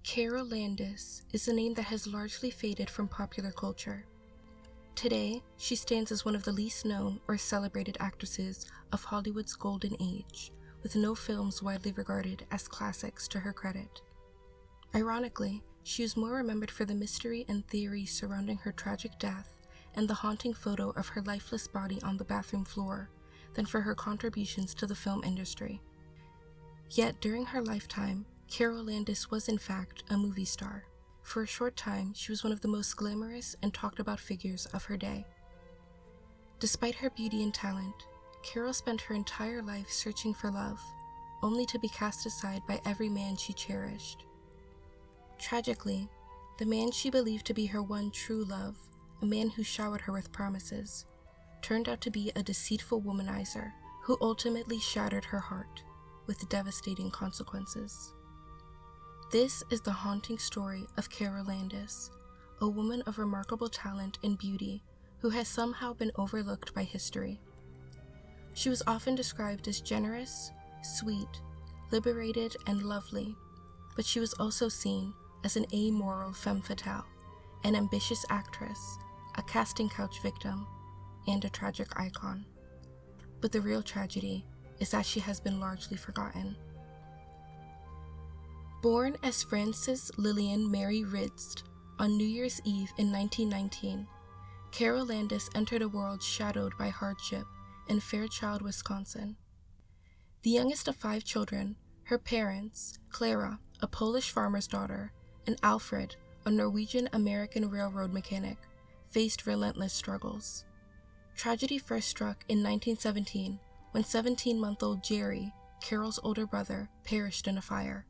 Carole Landis is a name that has largely faded from popular culture. Today, she stands as one of the least known or celebrated actresses of Hollywood's golden age, with no films widely regarded as classics to her credit. Ironically, she is more remembered for the mystery and theories surrounding her tragic death and the haunting photo of her lifeless body on the bathroom floor than for her contributions to the film industry. Yet during her lifetime, Carole Landis was in fact a movie star. For a short time, she was one of the most glamorous and talked about figures of her day. Despite her beauty and talent, Carole spent her entire life searching for love, only to be cast aside by every man she cherished. Tragically, the man she believed to be her one true love, a man who showered her with promises, turned out to be a deceitful womanizer who ultimately shattered her heart with devastating consequences. This is the haunting story of Carole Landis, a woman of remarkable talent and beauty who has somehow been overlooked by history. She was often described as generous, sweet, liberated, and lovely, but she was also seen as an amoral femme fatale, an ambitious actress, a casting couch victim, and a tragic icon. But the real tragedy is that she has been largely forgotten. Born as Frances Lillian Mary Ridst on New Year's Eve in 1919, Carole Landis entered a world shadowed by hardship in Fairchild, Wisconsin. The youngest of 5 children, her parents, Clara, a Polish farmer's daughter, and Alfred, a Norwegian-American railroad mechanic, faced relentless struggles. Tragedy first struck in 1917 when 17-month-old Jerry, Carole's older brother, perished in a fire.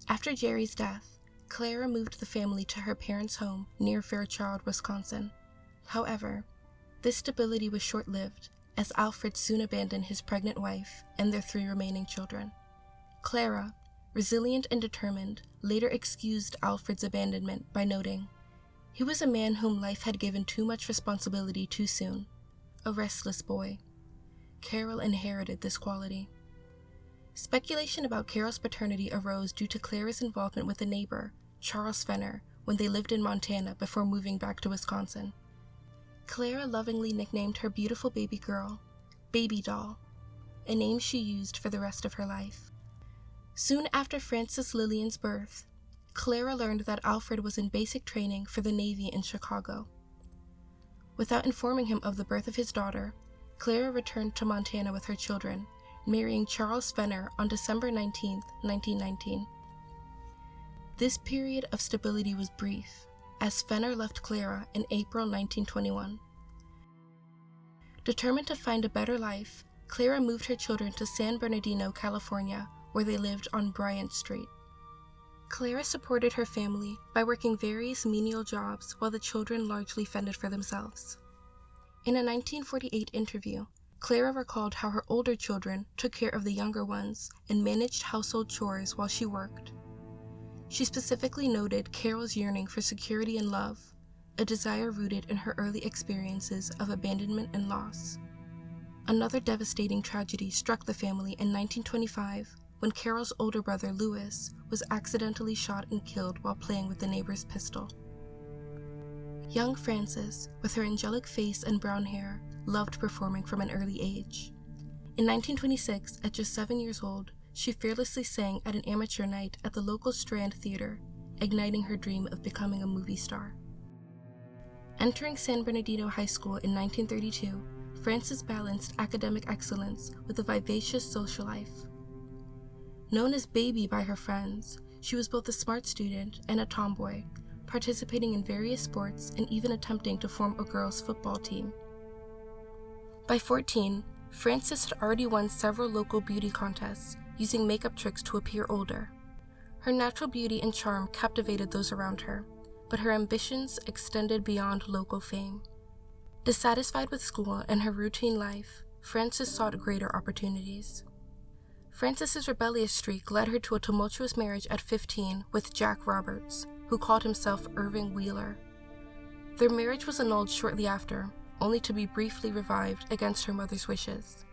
After Jerry's death, Clara moved the family to her parents' home near Fairchild, Wisconsin. However, this stability was short-lived, as Alfred soon abandoned his pregnant wife and their 3 remaining children. Clara, resilient and determined, later excused Alfred's abandonment by noting, "He was a man whom life had given too much responsibility too soon, a restless boy." Carole inherited this quality. Speculation about Carole's paternity arose due to Clara's involvement with a neighbor, Charles Fenner, when they lived in Montana before moving back to Wisconsin. Clara lovingly nicknamed her beautiful baby girl, Baby Doll, a name she used for the rest of her life. Soon after Frances Lillian's birth, Clara learned that Alfred was in basic training for the Navy in Chicago. Without informing him of the birth of his daughter, Clara returned to Montana with her children, marrying Charles Fenner on December 19, 1919. This period of stability was brief, as Fenner left Clara in April 1921. Determined to find a better life, Clara moved her children to San Bernardino, California, where they lived on Bryant Street. Clara supported her family by working various menial jobs while the children largely fended for themselves. In a 1948 interview, Clara recalled how her older children took care of the younger ones and managed household chores while she worked. She specifically noted Carole's yearning for security and love, a desire rooted in her early experiences of abandonment and loss. Another devastating tragedy struck the family in 1925 when Carole's older brother Louis was accidentally shot and killed while playing with the neighbor's pistol. Young Frances, with her angelic face and brown hair, loved performing from an early age. In 1926, at just 7 years old, she fearlessly sang at an amateur night at the local Strand Theater, igniting her dream of becoming a movie star. Entering San Bernardino High School in 1932, Frances balanced academic excellence with a vivacious social life. Known as Baby by her friends, she was both a smart student and a tomboy, participating in various sports and even attempting to form a girls' football team. By 14, Frances had already won several local beauty contests, using makeup tricks to appear older. Her natural beauty and charm captivated those around her, but her ambitions extended beyond local fame. Dissatisfied with school and her routine life, Frances sought greater opportunities. Frances's rebellious streak led her to a tumultuous marriage at 15 with Jack Roberts, who called himself Irving Wheeler. Their marriage was annulled shortly after, only to be briefly revived against her mother's wishes.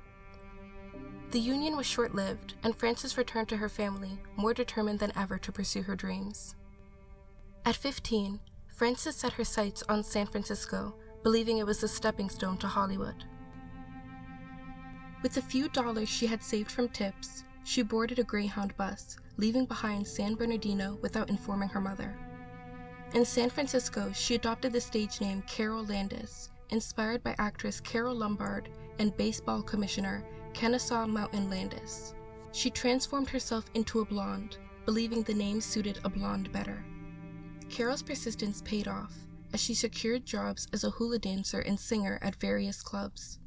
The union was short-lived, and Frances returned to her family, more determined than ever to pursue her dreams. At 15, Frances set her sights on San Francisco, believing it was the stepping stone to Hollywood. With the few dollars she had saved from tips, she boarded a Greyhound bus, leaving behind San Bernardino without informing her mother. In San Francisco, she adopted the stage name Carole Landis, inspired by actress Carole Lombard and baseball commissioner Kennesaw Mountain Landis. She transformed herself into a blonde, believing the name suited a blonde better. Carole's persistence paid off, as she secured jobs as a hula dancer and singer at various clubs.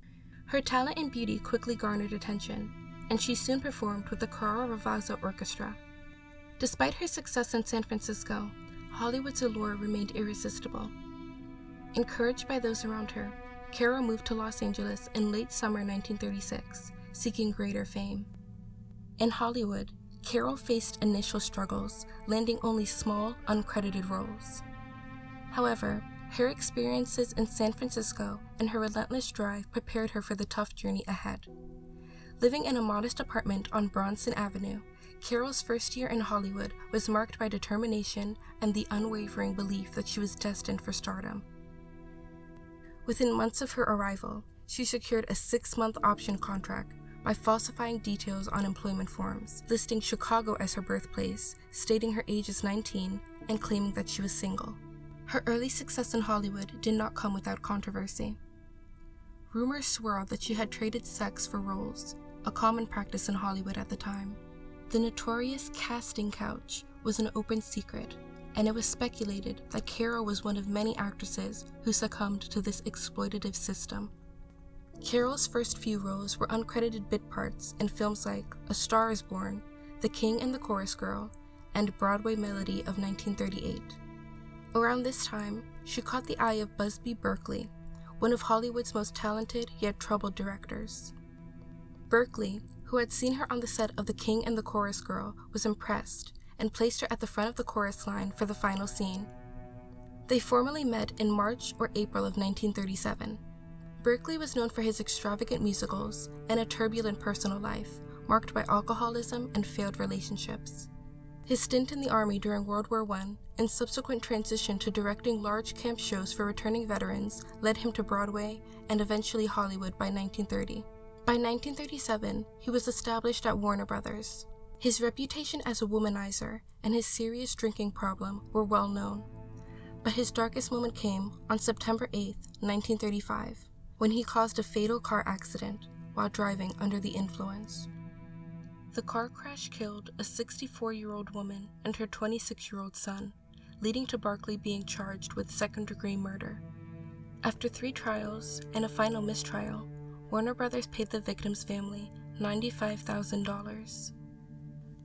Her talent and beauty quickly garnered attention, and she soon performed with the Carole Ravazza Orchestra. Despite her success in San Francisco, Hollywood's allure remained irresistible. Encouraged by those around her, Carole moved to Los Angeles in late summer 1936, seeking greater fame. In Hollywood, Carole faced initial struggles, landing only small, uncredited roles. However, her experiences in San Francisco and her relentless drive prepared her for the tough journey ahead. Living in a modest apartment on Bronson Avenue, Carole's first year in Hollywood was marked by determination and the unwavering belief that she was destined for stardom. Within months of her arrival, she secured a 6-month option contract by falsifying details on employment forms, listing Chicago as her birthplace, stating her age as 19, and claiming that she was single. Her early success in Hollywood did not come without controversy. Rumors swirled that she had traded sex for roles, a common practice in Hollywood at the time. The notorious casting couch was an open secret, and it was speculated that Carole was one of many actresses who succumbed to this exploitative system. Carole's first few roles were uncredited bit parts in films like A Star is Born, The King and the Chorus Girl, and Broadway Melody of 1938. Around this time, she caught the eye of Busby Berkeley, one of Hollywood's most talented yet troubled directors. Berkeley, who had seen her on the set of The King and the Chorus Girl, was impressed and placed her at the front of the chorus line for the final scene. They formally met in March or April of 1937. Berkeley was known for his extravagant musicals and a turbulent personal life, marked by alcoholism and failed relationships. His stint in the Army during World War I and subsequent transition to directing large camp shows for returning veterans led him to Broadway and eventually Hollywood by 1930. By 1937, he was established at Warner Brothers. His reputation as a womanizer and his serious drinking problem were well known. But his darkest moment came on September 8, 1935, when he caused a fatal car accident while driving under the influence. The car crash killed a 64-year-old woman and her 26-year-old son, leading to Berkeley being charged with second-degree murder. After 3 trials and a final mistrial, Warner Brothers paid the victim's family $95,000.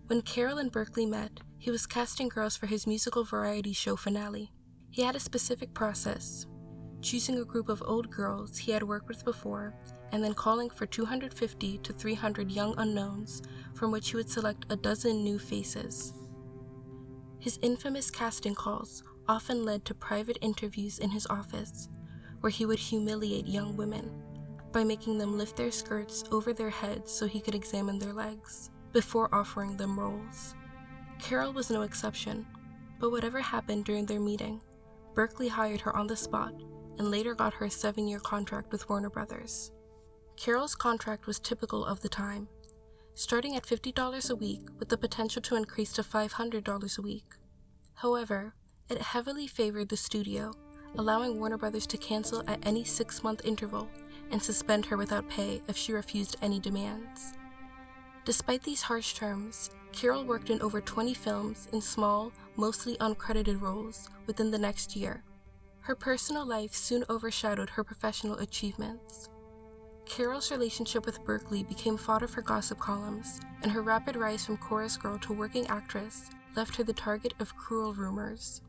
When Carole and Berkeley met, he was casting girls for his musical variety show finale. He had a specific process, choosing a group of old girls he had worked with before, and then calling for 250 to 300 young unknowns, from which he would select a dozen new faces. His infamous casting calls often led to private interviews in his office, where he would humiliate young women by making them lift their skirts over their heads so he could examine their legs, before offering them roles. Carole was no exception, but whatever happened during their meeting, Berkeley hired her on the spot and later got her a 7-year contract with Warner Brothers. Carole's contract was typical of the time, starting at $50 a week with the potential to increase to $500 a week. However, it heavily favored the studio, allowing Warner Brothers to cancel at any 6-month interval and suspend her without pay if she refused any demands. Despite these harsh terms, Carole worked in over 20 films in small, mostly uncredited roles within the next year. Her personal life soon overshadowed her professional achievements. Carole's relationship with Berkeley became fodder for gossip columns, and her rapid rise from chorus girl to working actress left her the target of cruel rumors.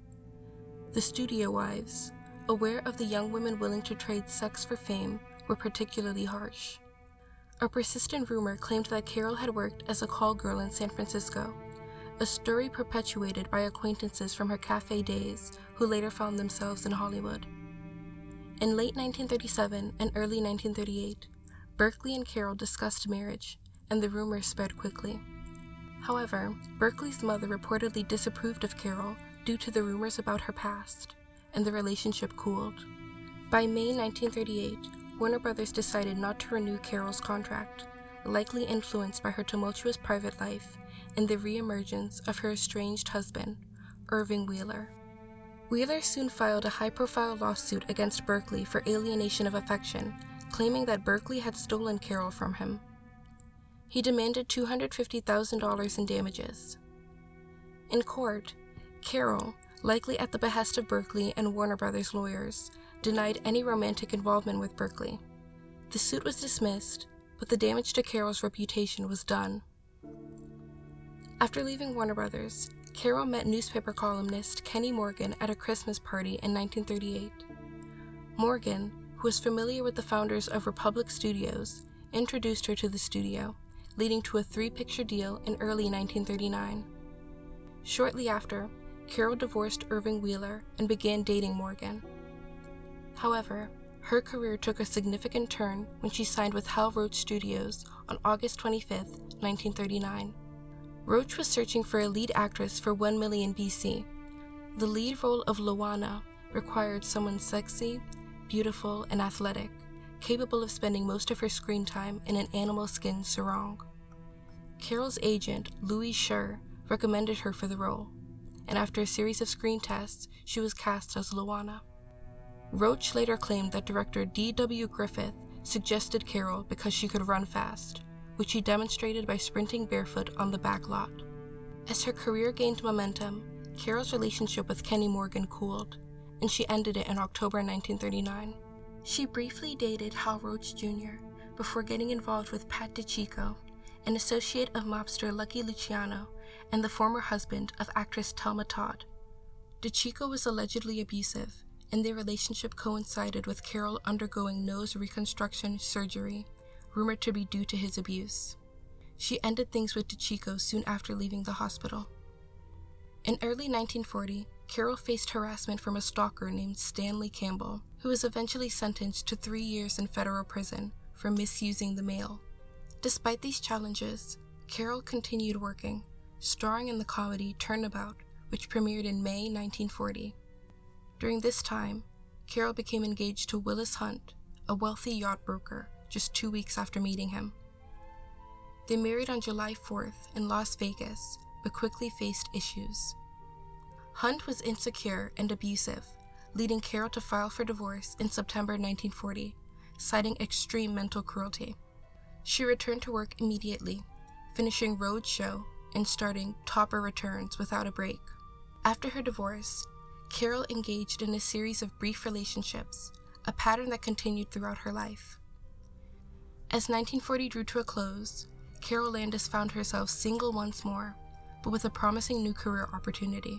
The studio wives, aware of the young women willing to trade sex for fame, were particularly harsh. A persistent rumor claimed that Carole had worked as a call girl in San Francisco, a story perpetuated by acquaintances from her cafe days who later found themselves in Hollywood. In late 1937 and early 1938, Berkeley and Carole discussed marriage, and the rumors spread quickly. However, Berkeley's mother reportedly disapproved of Carole due to the rumors about her past, and the relationship cooled. By May 1938, Warner Brothers decided not to renew Carole's contract, likely influenced by her tumultuous private life and the re-emergence of her estranged husband, Irving Wheeler. Wheeler soon filed a high-profile lawsuit against Berkeley for alienation of affection, claiming that Berkeley had stolen Carole from him. He demanded $250,000 in damages. In court, Carole, likely at the behest of Berkeley and Warner Brothers lawyers, denied any romantic involvement with Berkeley. The suit was dismissed, but the damage to Carole's reputation was done. After leaving Warner Brothers, Carole met newspaper columnist Kenny Morgan at a Christmas party in 1938. Morgan, who was familiar with the founders of Republic Studios, introduced her to the studio, leading to a 3-picture deal in early 1939. Shortly after, Carole divorced Irving Wheeler and began dating Morgan. However, her career took a significant turn when she signed with Hal Roach Studios on August 25, 1939. Roach was searching for a lead actress for 1 Million BC. The lead role of Luana required someone sexy, beautiful, and athletic, capable of spending most of her screen time in an animal skin sarong. Carole's agent, Louis Scher, recommended her for the role, and after a series of screen tests, she was cast as Luana. Roach later claimed that director D.W. Griffith suggested Carole because she could run fast, which she demonstrated by sprinting barefoot on the back lot. As her career gained momentum, Carole's relationship with Kenny Morgan cooled, and she ended it in October 1939. She briefly dated Hal Roach Jr. before getting involved with Pat DiCicco, an associate of mobster Lucky Luciano and the former husband of actress Thelma Todd. DiCicco was allegedly abusive, and their relationship coincided with Carole undergoing nose reconstruction surgery, rumored to be due to his abuse. She ended things with DiCicco soon after leaving the hospital. In early 1940, Carole faced harassment from a stalker named Stanley Campbell, who was eventually sentenced to 3 years in federal prison for misusing the mail. Despite these challenges, Carole continued working, starring in the comedy Turnabout, which premiered in May 1940. During this time, Carole became engaged to Willis Hunt, a wealthy yacht broker, just 2 weeks after meeting him. They married on July 4th in Las Vegas, but quickly faced issues. Hunt was insecure and abusive, leading Carole to file for divorce in September 1940, citing extreme mental cruelty. She returned to work immediately, finishing Road's show and starting Topper Returns without a break. After her divorce, Carole engaged in a series of brief relationships, a pattern that continued throughout her life. As 1940 drew to a close, Carole Landis found herself single once more, but with a promising new career opportunity.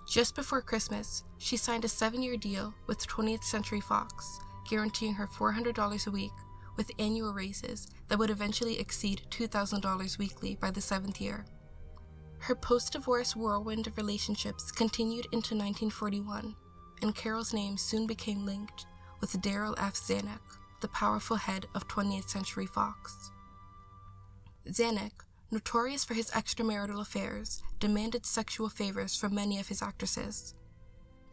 Just before Christmas, she signed a 7-year deal with 20th Century Fox, guaranteeing her $400 a week, with annual raises that would eventually exceed $2,000 weekly by the 7th year. Her post-divorce whirlwind of relationships continued into 1941, and Carole's name soon became linked with Darryl F. Zanuck, the powerful head of 20th Century Fox. Zanuck, notorious for his extramarital affairs, demanded sexual favors from many of his actresses.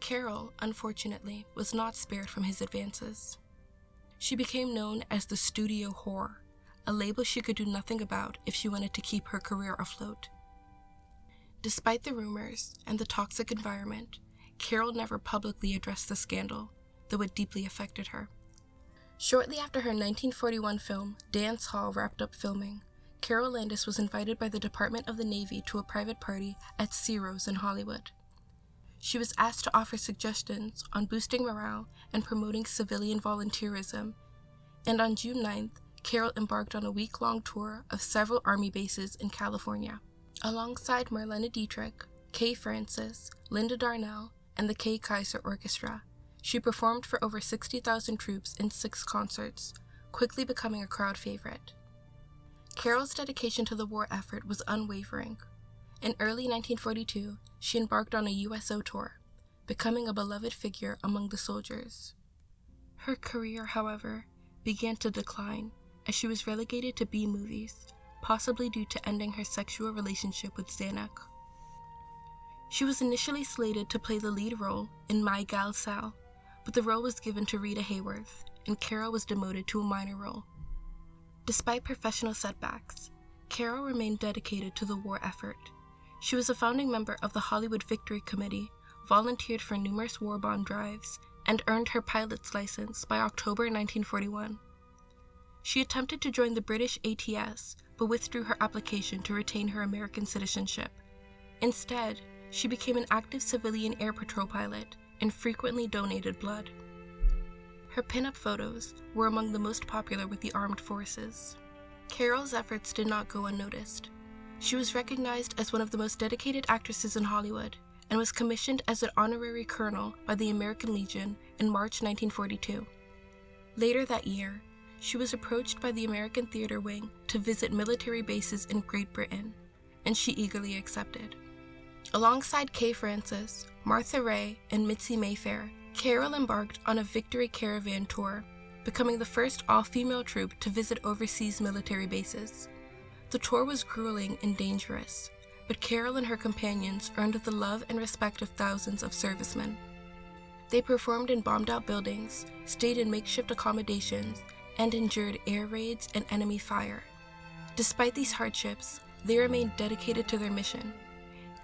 Carole, unfortunately, was not spared from his advances. She became known as the studio whore, a label she could do nothing about if she wanted to keep her career afloat. Despite the rumors and the toxic environment, Carole never publicly addressed the scandal, though it deeply affected her. Shortly after her 1941 film, Dance Hall, wrapped up filming, Carole Landis was invited by the Department of the Navy to a private party at Ciro's in Hollywood. She was asked to offer suggestions on boosting morale and promoting civilian volunteerism, and on June 9th, Carole embarked on a week-long tour of several Army bases in California. Alongside Marlene Dietrich, Kay Francis, Linda Darnell, and the Kay Kaiser Orchestra, she performed for over 60,000 troops in 6 concerts, quickly becoming a crowd favorite. Carole's dedication to the war effort was unwavering. In early 1942, she embarked on a USO tour, becoming a beloved figure among the soldiers. Her career, however, began to decline as she was relegated to B movies, possibly due to ending her sexual relationship with Zanuck. She was initially slated to play the lead role in My Gal Sal, but the role was given to Rita Hayworth, and Carole was demoted to a minor role. Despite professional setbacks, Carole remained dedicated to the war effort. She was a founding member of the Hollywood Victory Committee, volunteered for numerous war bond drives, and earned her pilot's license by October 1941. She attempted to join the British ATS, but withdrew her application to retain her American citizenship. Instead, she became an active civilian air patrol pilot and frequently donated blood. Her pinup photos were among the most popular with the armed forces. Carole's efforts did not go unnoticed. She was recognized as one of the most dedicated actresses in Hollywood and was commissioned as an honorary colonel by the American Legion in March 1942. Later that year, she was approached by the American Theater Wing to visit military bases in Great Britain, and she eagerly accepted. Alongside Kay Francis, Martha Ray, and Mitzi Mayfair, Carole embarked on a Victory Caravan tour, becoming the first all-female troupe to visit overseas military bases. The tour was grueling and dangerous, but Carole and her companions earned the love and respect of thousands of servicemen. They performed in bombed-out buildings, stayed in makeshift accommodations, and endured air raids and enemy fire. Despite these hardships, they remained dedicated to their mission.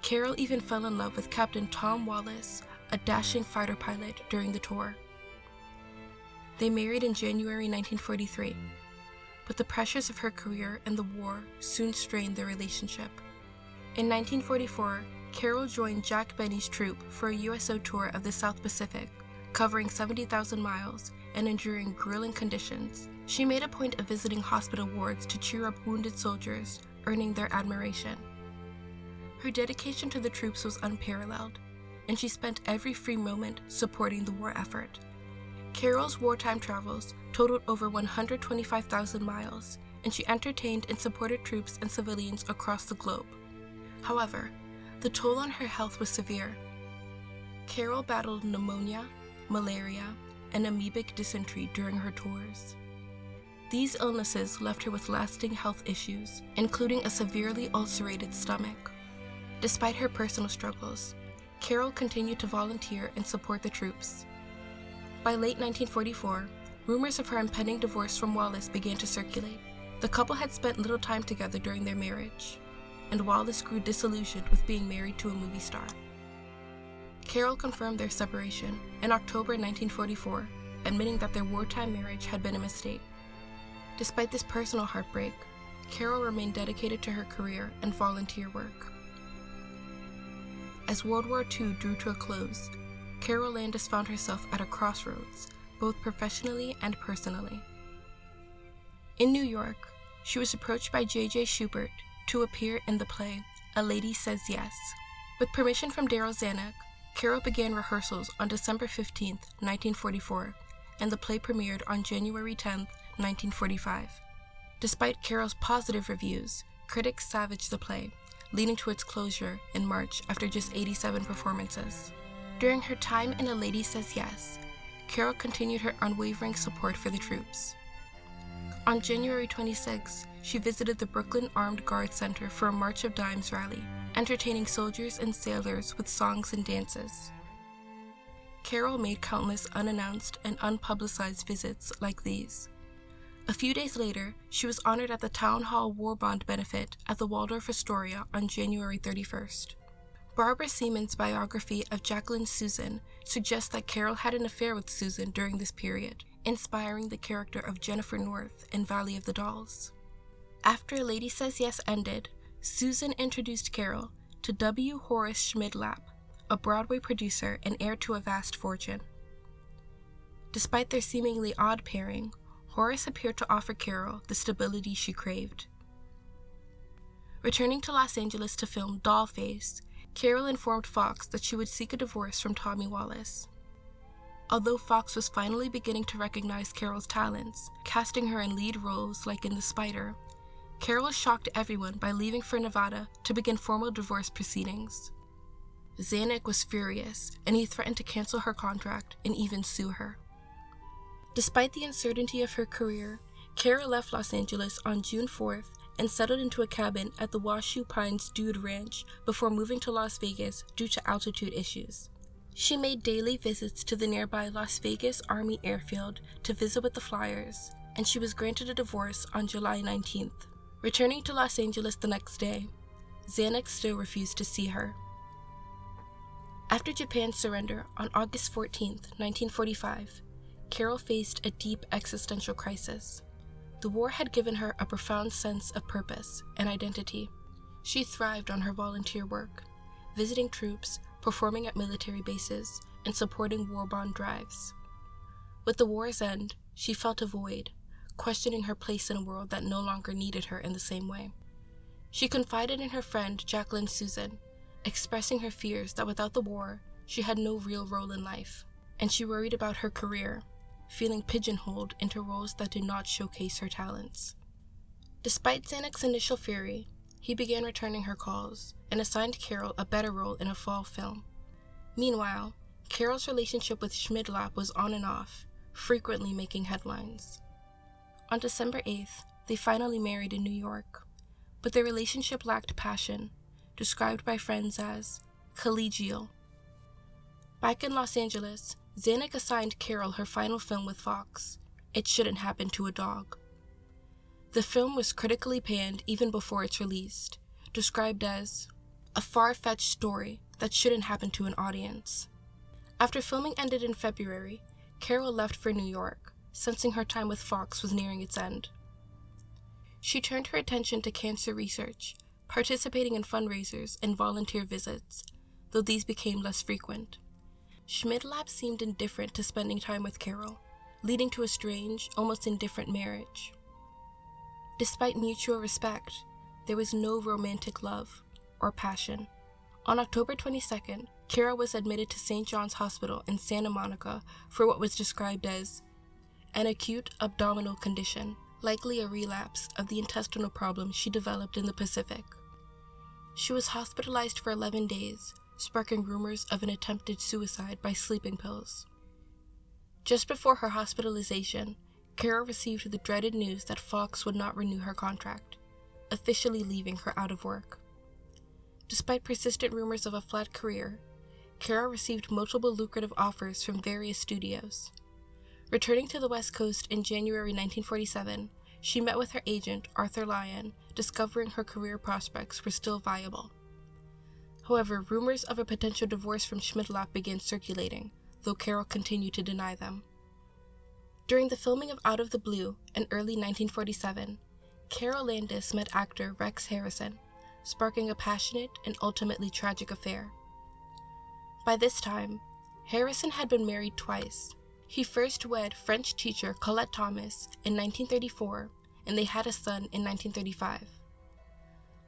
Carole even fell in love with Captain Tom Wallace, a dashing fighter pilot during the tour. They married in January 1943, but the pressures of her career and the war soon strained their relationship. In 1944, Carole joined Jack Benny's troupe for a USO tour of the South Pacific, covering 70,000 miles and enduring grueling conditions. She made a point of visiting hospital wards to cheer up wounded soldiers, earning their admiration. Her dedication to the troops was unparalleled, and she spent every free moment supporting the war effort. Carole's wartime travels totaled over 125,000 miles, and she entertained and supported troops and civilians across the globe. However, the toll on her health was severe. Carole battled pneumonia, malaria, and amoebic dysentery during her tours. These illnesses left her with lasting health issues, including a severely ulcerated stomach. Despite her personal struggles, Carole continued to volunteer and support the troops. By late 1944, rumors of her impending divorce from Wallace began to circulate. The couple had spent little time together during their marriage, and Wallace grew disillusioned with being married to a movie star. Carole confirmed their separation in October 1944, admitting that their wartime marriage had been a mistake. Despite this personal heartbreak, Carole remained dedicated to her career and volunteer work. As World War II drew to a close, Carole Landis found herself at a crossroads, both professionally and personally. In New York, she was approached by J.J. Schubert to appear in the play A Lady Says Yes. With permission from Daryl Zanuck, Carole began rehearsals on December 15, 1944, and the play premiered on January 10, 1945. Despite Carole's positive reviews, critics savaged the play, leading to its closure in March after just 87 performances. During her time in A Lady Says Yes, Carole continued her unwavering support for the troops. On January 26, she visited the Brooklyn Armed Guard Center for a March of Dimes rally, entertaining soldiers and sailors with songs and dances. Carole made countless unannounced and unpublicized visits like these. A few days later, she was honored at the Town Hall War Bond benefit at the Waldorf Astoria on January 31st. Barbara Seaman's biography of Jacqueline Susan suggests that Carole had an affair with Susan during this period, inspiring the character of Jennifer North in Valley of the Dolls. After A Lady Says Yes ended, Susan introduced Carole to W. Horace Schmidlapp, a Broadway producer and heir to a vast fortune. Despite their seemingly odd pairing, Horace appeared to offer Carole the stability she craved. Returning to Los Angeles to film Dollface, Carole informed Fox that she would seek a divorce from Tommy Wallace. Although Fox was finally beginning to recognize Carole's talents, casting her in lead roles like in The Spider, Carole shocked everyone by leaving for Nevada to begin formal divorce proceedings. Zanuck was furious, and he threatened to cancel her contract and even sue her. Despite the uncertainty of her career, Carole left Los Angeles on June 4th and settled into a cabin at the Washoe Pines Dude Ranch before moving to Las Vegas due to altitude issues. She made daily visits to the nearby Las Vegas Army Airfield to visit with the Flyers, and she was granted a divorce on July 19th. Returning to Los Angeles the next day, Xanax still refused to see her. After Japan's surrender on August 14, 1945, Carole faced a deep existential crisis. The war had given her a profound sense of purpose and identity. She thrived on her volunteer work, visiting troops, performing at military bases, and supporting war bond drives. With the war's end, she felt a void, questioning her place in a world that no longer needed her in the same way. She confided in her friend Jacqueline Susan, expressing her fears that without the war, she had no real role in life, and she worried about her career, feeling pigeonholed into roles that did not showcase her talents. Despite Xanax's initial fury, he began returning her calls and assigned Carole a better role in a fall film. Meanwhile, Carole's relationship with Schmidlap was on and off, frequently making headlines. On December 8th, they finally married in New York, but their relationship lacked passion, described by friends as collegial. Back in Los Angeles, Xanax assigned Carole her final film with Fox, It Shouldn't Happen to a Dog. The film was critically panned even before its release, described as a far-fetched story that shouldn't happen to an audience. After filming ended in February, Carole left for New York, sensing her time with Fox was nearing its end. She turned her attention to cancer research, participating in fundraisers and volunteer visits, though these became less frequent. Schmidlap seemed indifferent to spending time with Carole, leading to a strange, almost indifferent marriage. Despite mutual respect, there was no romantic love or passion. On October 22nd, Carole was admitted to St. John's Hospital in Santa Monica for what was described as an acute abdominal condition, likely a relapse of the intestinal problem she developed in the Pacific. She was hospitalized for 11 days, sparking rumors of an attempted suicide by sleeping pills. Just before her hospitalization, Carole received the dreaded news that Fox would not renew her contract, officially leaving her out of work. Despite persistent rumors of a flat career, Carole received multiple lucrative offers from various studios. Returning to the West Coast in January 1947, she met with her agent, Arthur Lyon, discovering her career prospects were still viable. However, rumors of a potential divorce from Schmidlap began circulating, though Carole continued to deny them. During the filming of Out of the Blue in early 1947, Carole Landis met actor Rex Harrison, sparking a passionate and ultimately tragic affair. By this time, Harrison had been married twice. He first wed French teacher Colette Thomas in 1934, and they had a son in 1935.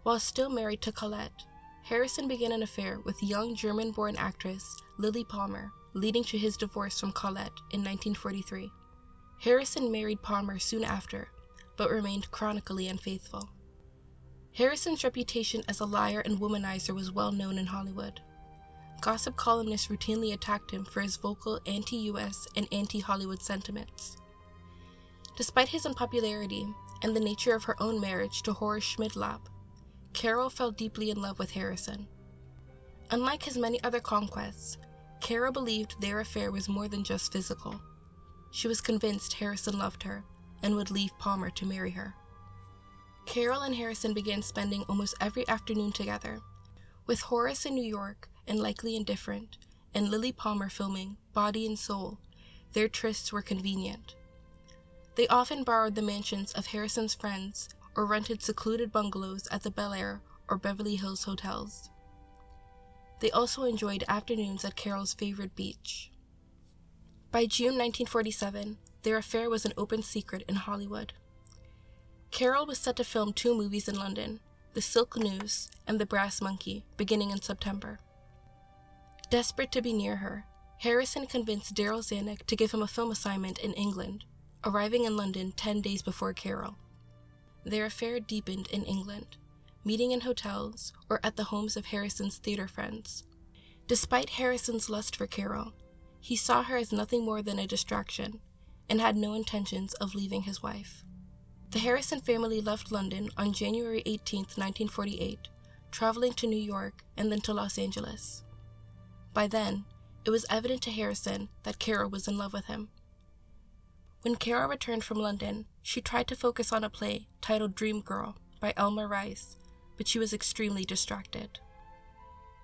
While still married to Colette, Harrison began an affair with young German-born actress Lily Palmer, leading to his divorce from Colette in 1943. Harrison married Palmer soon after, but remained chronically unfaithful. Harrison's reputation as a liar and womanizer was well known in Hollywood. Gossip columnists routinely attacked him for his vocal anti-US and anti-Hollywood sentiments. Despite his unpopularity and the nature of her own marriage to Horace Schmidlap, Carole fell deeply in love with Harrison. Unlike his many other conquests, Carole believed their affair was more than just physical. She was convinced Harrison loved her and would leave Palmer to marry her. Carole and Harrison began spending almost every afternoon together, with Horace in New York and Likely Indifferent, and Lily Palmer filming Body and Soul. Their trysts were convenient. They often borrowed the mansions of Harrison's friends or rented secluded bungalows at the Bel Air or Beverly Hills hotels. They also enjoyed afternoons at Carole's favorite beach. By June 1947, their affair was an open secret in Hollywood. Carole was set to film 2 movies in London, The Silk Noose and The Brass Monkey, beginning in September. Desperate to be near her, Harrison convinced Daryl Zanuck to give him a film assignment in England, arriving in London 10 days before Carole. Their affair deepened in England, meeting in hotels or at the homes of Harrison's theater friends. Despite Harrison's lust for Carole, he saw her as nothing more than a distraction and had no intentions of leaving his wife. The Harrison family left London on January 18, 1948, traveling to New York and then to Los Angeles. By then, it was evident to Harrison that Carole was in love with him. When Carole returned from London, she tried to focus on a play titled Dream Girl by Elmer Rice, but she was extremely distracted.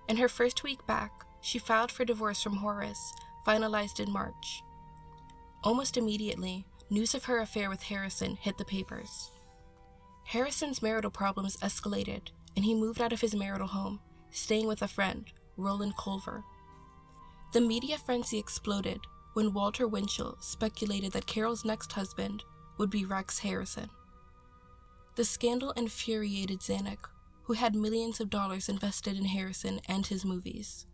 In her first week back, she filed for divorce from Horace, finalized in March. Almost immediately, news of her affair with Harrison hit the papers. Harrison's marital problems escalated, and he moved out of his marital home, staying with a friend, Roland Culver. The media frenzy exploded when Walter Winchell speculated that Carole's next husband would be Rex Harrison. The scandal infuriated Zanuck, who had millions of dollars invested in Harrison and his movies.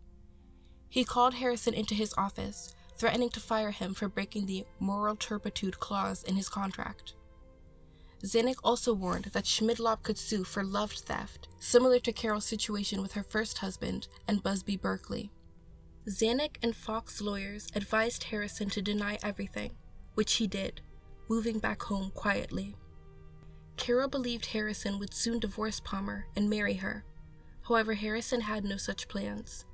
He called Harrison into his office, threatening to fire him for breaking the moral turpitude clause in his contract. Zanuck also warned that Schmidlop could sue for love theft, similar to Carole's situation with her first husband and Busby Berkeley. Zanuck and Fox lawyers advised Harrison to deny everything, which he did, moving back home quietly. Carole believed Harrison would soon divorce Palmer and marry her. However, Harrison had no such plans.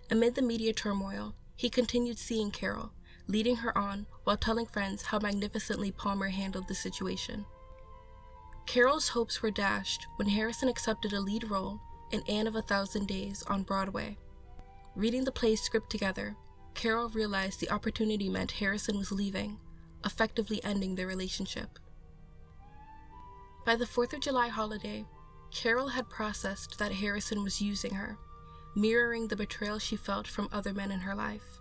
Amid the media turmoil, he continued seeing Carole, leading her on while telling friends how magnificently Palmer handled the situation. Carole's hopes were dashed when Harrison accepted a lead role in Anne of a Thousand Days on Broadway. Reading the play's script together, Carole realized the opportunity meant Harrison was leaving, effectively ending their relationship. By the 4th of July holiday, Carole had processed that Harrison was using her, mirroring the betrayal she felt from other men in her life.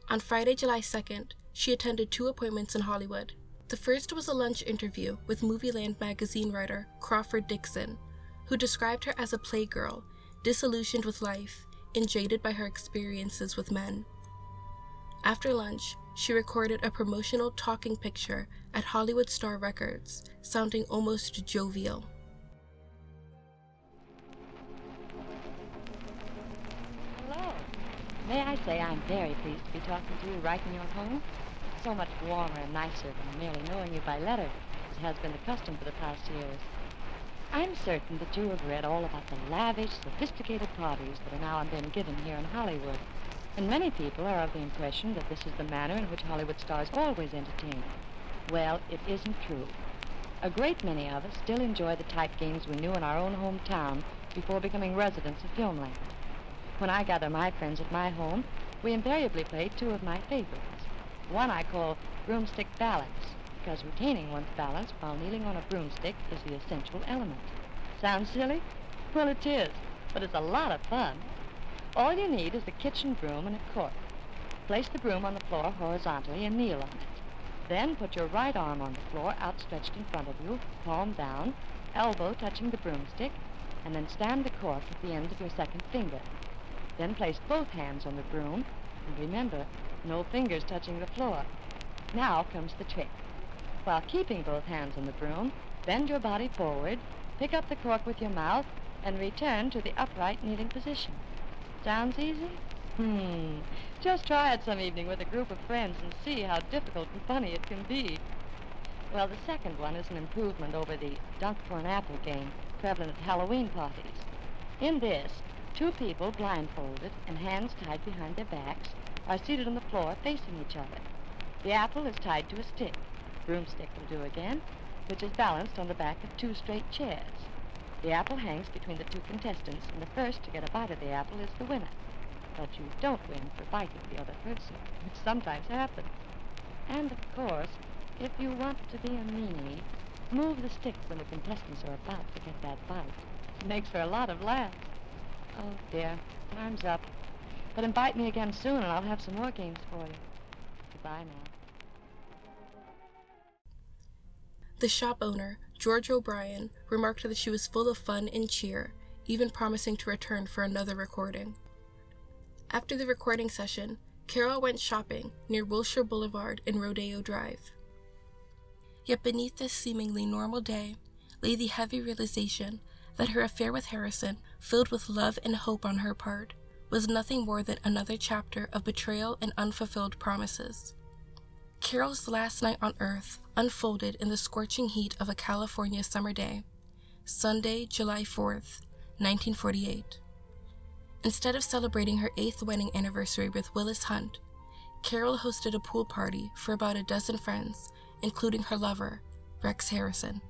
On Friday, July 2nd, she attended 2 appointments in Hollywood. The first was a lunch interview with Movieland magazine writer Crawford Dixon, who described her as a playgirl, disillusioned with life and jaded by her experiences with men. After lunch, she recorded a promotional talking picture at Hollywood Star Records, sounding almost jovial. Hello. May I say I'm very pleased to be talking to you right in your home? So much warmer and nicer than merely knowing you by letter, as has been the custom for the past years. I'm certain that you have read all about the lavish, sophisticated parties that are now and then given here in Hollywood. And many people are of the impression that this is the manner in which Hollywood stars always entertain. Well, it isn't true. A great many of us still enjoy the type games we knew in our own hometown before becoming residents of Filmland. When I gather my friends at my home, we invariably play 2 of my favorites. One I call broomstick balance, because retaining one's balance while kneeling on a broomstick is the essential element. Sounds silly? Well, it is, but it's a lot of fun. All you need is the kitchen broom and a cork. Place the broom on the floor horizontally and kneel on it. Then put your right arm on the floor outstretched in front of you, palm down, elbow touching the broomstick, and then stand the cork at the end of your second finger. Then place both hands on the broom, and remember, no fingers touching the floor. Now comes the trick. While keeping both hands on the broom, bend your body forward, pick up the cork with your mouth, and return to the upright kneeling position. Sounds easy? Just try it some evening with a group of friends and see how difficult and funny it can be. Well, the second one is an improvement over the dunk for an apple game prevalent at Halloween parties. In this, 2 people blindfolded and hands tied behind their backs are seated on the floor facing each other. The apple is tied to a stick, broomstick will do again, which is balanced on the back of 2 straight chairs. The apple hangs between the 2 contestants, and the first to get a bite of the apple is the winner. But you don't win for biting the other person, which sometimes happens. And, of course, if you want to be a meanie, move the stick when the contestants are about to get that bite. It makes for a lot of laughs. Oh, dear, time's up. But invite me again soon, and I'll have some more games for you. Goodbye now. The shop owner, George O'Brien, remarked that she was full of fun and cheer, even promising to return for another recording. After the recording session, Carole went shopping near Wilshire Boulevard and Rodeo Drive. Yet beneath this seemingly normal day lay the heavy realization that her affair with Harrison, filled with love and hope on her part, was nothing more than another chapter of betrayal and unfulfilled promises. Carole's last night on Earth unfolded in the scorching heat of a California summer day, Sunday, July 4th, 1948. Instead of celebrating her 8th wedding anniversary with Willis Hunt, Carole hosted a pool party for about a dozen friends, including her lover, Rex Harrison.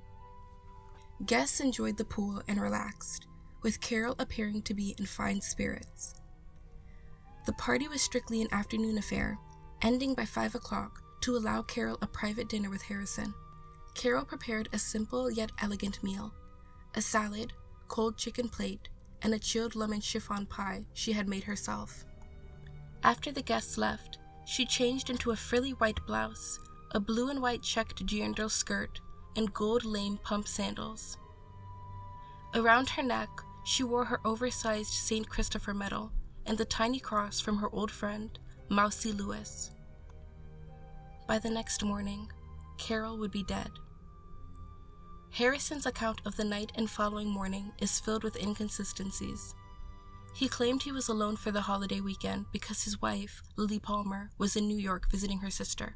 Guests enjoyed the pool and relaxed, with Carole appearing to be in fine spirits. The party was strictly an afternoon affair, ending by 5 o'clock to allow Carole a private dinner with Harrison. Carole prepared a simple yet elegant meal, a salad, cold chicken plate, and a chilled lemon chiffon pie she had made herself. After the guests left, she changed into a frilly white blouse, a blue and white checked girandole skirt, and gold lame pump sandals. Around her neck, she wore her oversized St. Christopher medal and the tiny cross from her old friend, Mousie Lewis. By the next morning, Carole would be dead. Harrison's account of the night and following morning is filled with inconsistencies. He claimed he was alone for the holiday weekend because his wife, Lily Palmer, was in New York visiting her sister.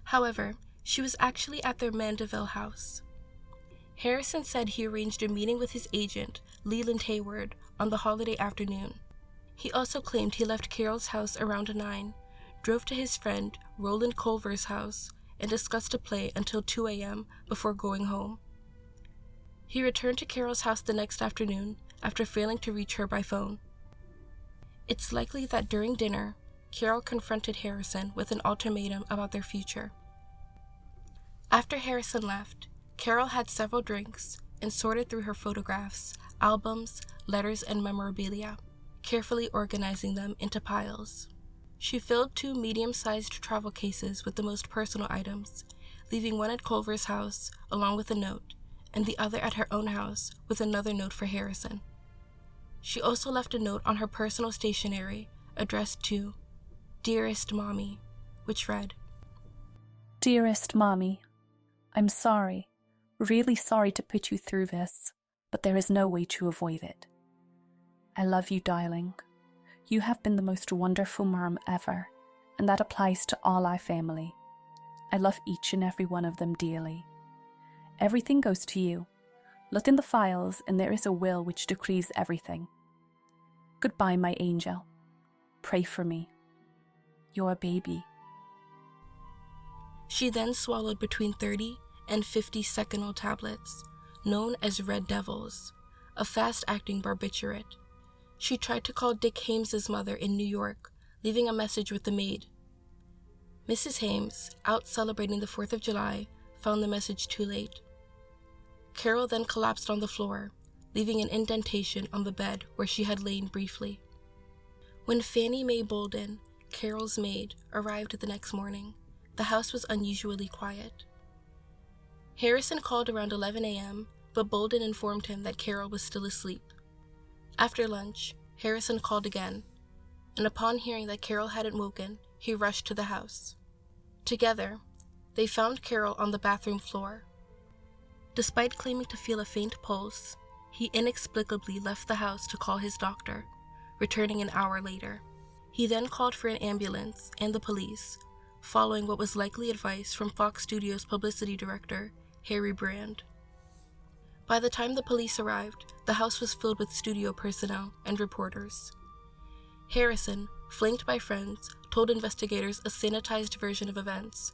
However, she was actually at their Mandeville house. Harrison said he arranged a meeting with his agent, Leland Hayward, on the holiday afternoon. He also claimed he left Carole's house around 9, drove to his friend Roland Culver's house, and discussed a play until 2 a.m. before going home. He returned to Carole's house the next afternoon after failing to reach her by phone. It's likely that during dinner, Carole confronted Harrison with an ultimatum about their future. After Harrison left, Carole had several drinks and sorted through her photographs, albums, letters, and memorabilia, carefully organizing them into piles. She filled 2 medium-sized travel cases with the most personal items, leaving one at Culver's house along with a note, and the other at her own house with another note for Harrison. She also left a note on her personal stationery addressed to Dearest Mommy, which read, Dearest Mommy, I'm sorry, really sorry to put you through this, but there is no way to avoid it. I love you, darling. You have been the most wonderful mom ever, and that applies to all our family. I love each and every one of them dearly. Everything goes to you. Look in the files, and there is a will which decrees everything. Goodbye, my angel. Pray for me. Your baby. She then swallowed between 30 and 50 Seconal tablets, known as Red Devils, a fast-acting barbiturate. She tried to call Dick Hames's mother in New York, leaving a message with the maid. Mrs. Hames, out celebrating the 4th of July, found the message too late. Carole then collapsed on the floor, leaving an indentation on the bed where she had lain briefly. When Fannie Mae Bolden, Carole's maid, arrived the next morning, the house was unusually quiet. Harrison called around 11 a.m., but Bolden informed him that Carole was still asleep. After lunch, Harrison called again, and upon hearing that Carole hadn't woken, he rushed to the house. Together, they found Carole on the bathroom floor. Despite claiming to feel a faint pulse, he inexplicably left the house to call his doctor, returning an hour later. He then called for an ambulance and the police, following what was likely advice from Fox Studios publicity director Harry Brand. By the time the police arrived, the house was filled with studio personnel and reporters. Harrison, flanked by friends, told investigators a sanitized version of events,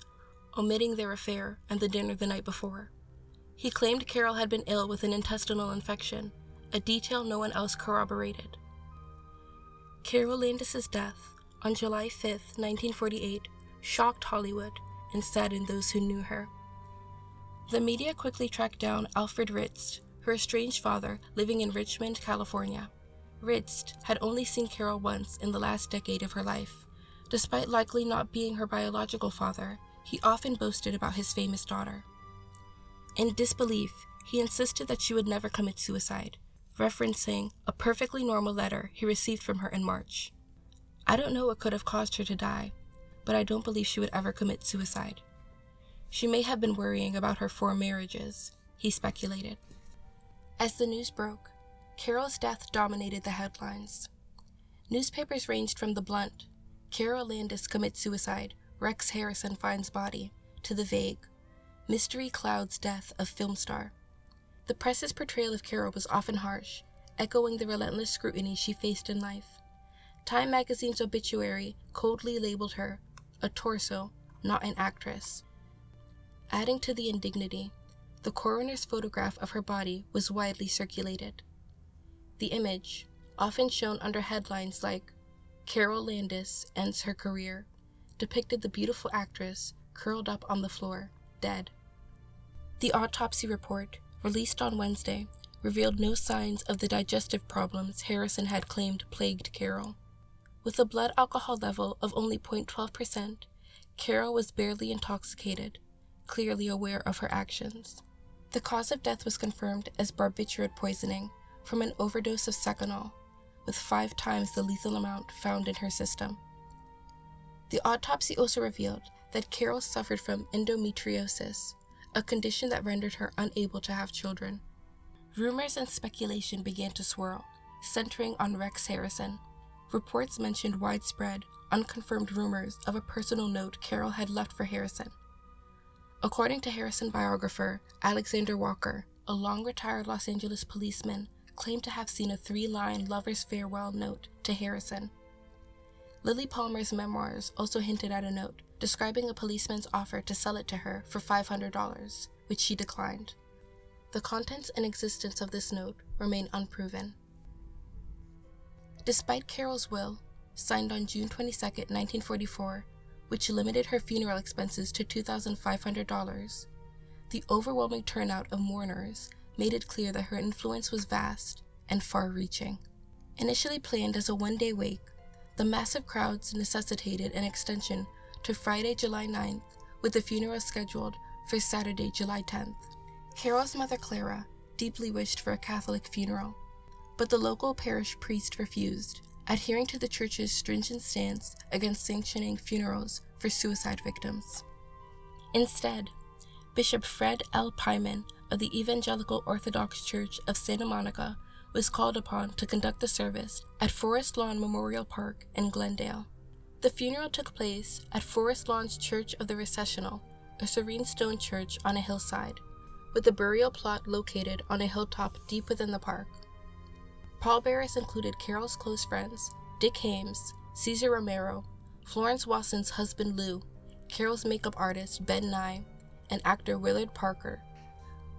omitting their affair and the dinner the night before. He claimed Carole had been ill with an intestinal infection, a detail no one else corroborated. Carole Landis' death on July 5, 1948, shocked Hollywood and saddened those who knew her. The media quickly tracked down Alfred Ritzt, her estranged father living in Richmond, California. Ritzt had only seen Carole once in the last decade of her life. Despite likely not being her biological father, he often boasted about his famous daughter. In disbelief, he insisted that she would never commit suicide, referencing a perfectly normal letter he received from her in March. I don't know what could have caused her to die, but I don't believe she would ever commit suicide. She may have been worrying about her 4 marriages, he speculated. As the news broke, Carole's death dominated the headlines. Newspapers ranged from the blunt, "Carole Landis commits suicide, Rex Harrison finds body, to the vague, mystery clouds death of film star. The press's portrayal of Carole was often harsh, echoing the relentless scrutiny she faced in life. Time magazine's obituary coldly labeled her a torso, not an actress. Adding to the indignity, the coroner's photograph of her body was widely circulated. The image, often shown under headlines like "Carole Landis ends her career," depicted the beautiful actress curled up on the floor, dead. The autopsy report, released on Wednesday, revealed no signs of the digestive problems Harrison had claimed plagued Carole. With a blood alcohol level of only 0.12%, Carole was barely intoxicated, clearly aware of her actions. The cause of death was confirmed as barbiturate poisoning from an overdose of Seconal, with 5 times the lethal amount found in her system. The autopsy also revealed that Carole suffered from endometriosis, a condition that rendered her unable to have children. Rumors and speculation began to swirl, centering on Rex Harrison. Reports mentioned widespread, unconfirmed rumors of a personal note Carole had left for Harrison. According to Harrison biographer Alexander Walker, a long-retired Los Angeles policeman claimed to have seen a 3-line lover's farewell note to Harrison. Lily Palmer's memoirs also hinted at a note describing a policeman's offer to sell it to her for $500, which she declined. The contents and existence of this note remain unproven. Despite Carole's will, signed on June 22, 1944, which limited her funeral expenses to $2,500, the overwhelming turnout of mourners made it clear that her influence was vast and far-reaching. Initially planned as a one-day wake, the massive crowds necessitated an extension to Friday, July 9th, with the funeral scheduled for Saturday, July 10th. Carole's mother, Clara, deeply wished for a Catholic funeral, but the local parish priest refused, adhering to the church's stringent stance against sanctioning funerals for suicide victims. Instead, Bishop Fred L. Pyman of the Evangelical Orthodox Church of Santa Monica was called upon to conduct the service at Forest Lawn Memorial Park in Glendale. The funeral took place at Forest Lawn's Church of the Recessional, a serene stone church on a hillside, with the burial plot located on a hilltop deep within the park. Pallbearers included Carole's close friends, Dick Hames, Cesar Romero, Florence Watson's husband Lou, Carole's makeup artist Ben Nye, and actor Willard Parker.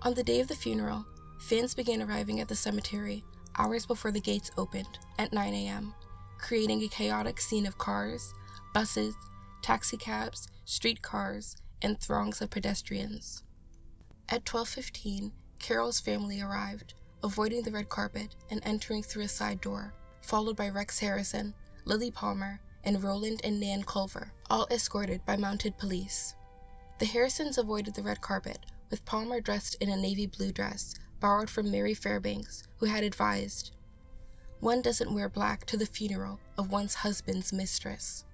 On the day of the funeral, fans began arriving at the cemetery hours before the gates opened at 9 a.m., creating a chaotic scene of cars, buses, taxicabs, streetcars, and throngs of pedestrians. At 12:15, Carole's family arrived, avoiding the red carpet and entering through a side door, followed by Rex Harrison, Lily Palmer, and Roland and Nan Culver, all escorted by mounted police. The Harrisons avoided the red carpet, with Palmer dressed in a navy blue dress borrowed from Mary Fairbanks, who had advised, "One doesn't wear black to the funeral of one's husband's mistress."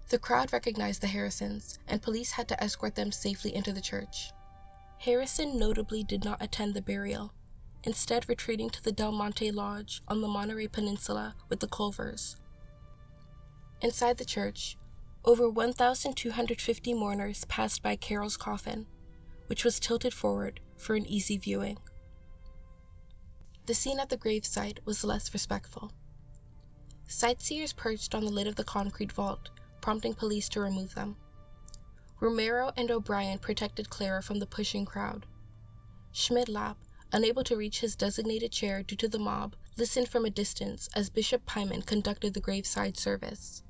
The crowd recognized the Harrisons, and police had to escort them safely into the church. Harrison notably did not attend the burial, instead retreating to the Del Monte Lodge on the Monterey Peninsula with the Culvers. Inside the church, over 1,250 mourners passed by Carole's coffin, which was tilted forward for an easy viewing. The scene at the gravesite was less respectful. Sightseers perched on the lid of the concrete vault, prompting police to remove them. Romero and O'Brien protected Clara from the pushing crowd. Schmidlap, unable to reach his designated chair due to the mob, listened from a distance as Bishop Pyman conducted the graveside service.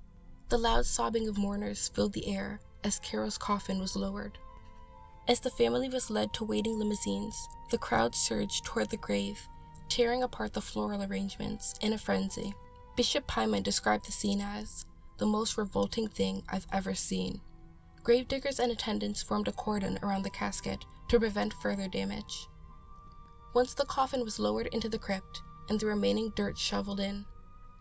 The loud sobbing of mourners filled the air as Carole's coffin was lowered. As the family was led to waiting limousines, the crowd surged toward the grave, tearing apart the floral arrangements in a frenzy. Bishop Pyman described the scene as the most revolting thing I've ever seen. Gravediggers and attendants formed a cordon around the casket to prevent further damage. Once the coffin was lowered into the crypt and the remaining dirt shoveled in,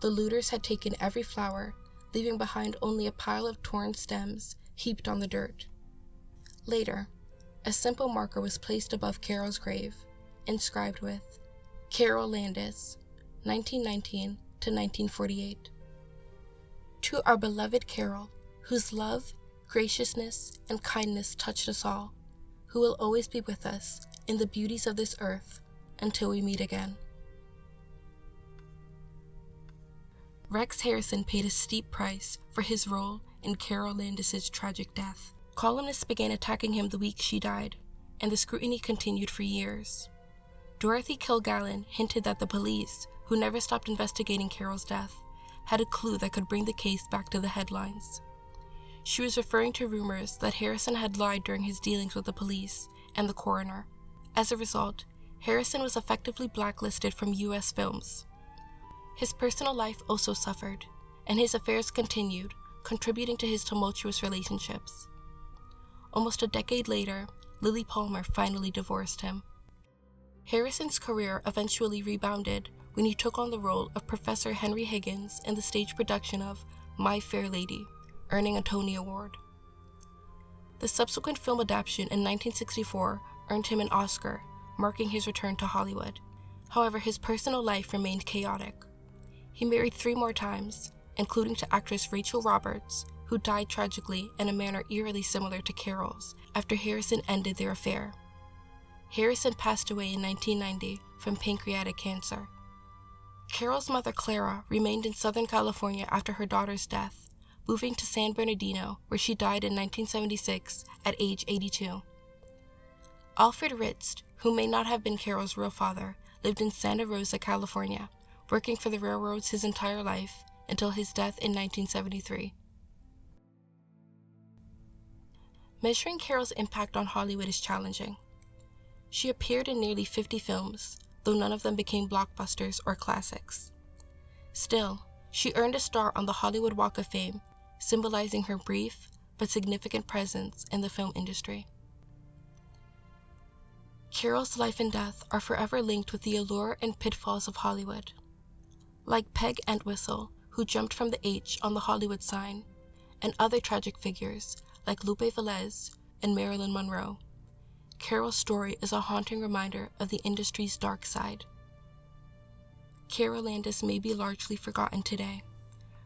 the looters had taken every flower, leaving behind only a pile of torn stems heaped on the dirt. Later, a simple marker was placed above Carole's grave, inscribed with Carole Landis, 1919 to 1948. To our beloved Carole, whose love, graciousness, and kindness touched us all, who will always be with us in the beauties of this earth until we meet again. Rex Harrison paid a steep price for his role in Carole Landis' tragic death. Columnists began attacking him the week she died, and the scrutiny continued for years. Dorothy Kilgallen hinted that the police, who never stopped investigating Carole's death, had a clue that could bring the case back to the headlines. She was referring to rumors that Harrison had lied during his dealings with the police and the coroner. As a result, Harrison was effectively blacklisted from U.S. films. His personal life also suffered, and his affairs continued, contributing to his tumultuous relationships. Almost a decade later, Lily Palmer finally divorced him. Harrison's career eventually rebounded when he took on the role of Professor Henry Higgins in the stage production of My Fair Lady, earning a Tony Award. The subsequent film adaptation in 1964 earned him an Oscar, marking his return to Hollywood. However, his personal life remained chaotic. He married 3 more times, including to actress Rachel Roberts, who died tragically in a manner eerily similar to Carole's after Harrison ended their affair. Harrison passed away in 1990 from pancreatic cancer. Carole's mother, Clara, remained in Southern California after her daughter's death, moving to San Bernardino, where she died in 1976 at age 82. Alfred Ritzt, who may not have been Carole's real father, lived in Santa Rosa, California, working for the railroads his entire life until his death in 1973. Measuring Carole's impact on Hollywood is challenging. She appeared in nearly 50 films, though none of them became blockbusters or classics. Still, she earned a star on the Hollywood Walk of Fame, symbolizing her brief but significant presence in the film industry. Carole's life and death are forever linked with the allure and pitfalls of Hollywood. Like Peg Entwistle, who jumped from the H on the Hollywood sign, and other tragic figures like Lupe Velez and Marilyn Monroe, Carole's story is a haunting reminder of the industry's dark side. Carole Landis may be largely forgotten today,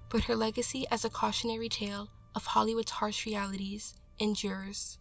but her legacy as a cautionary tale of Hollywood's harsh realities endures.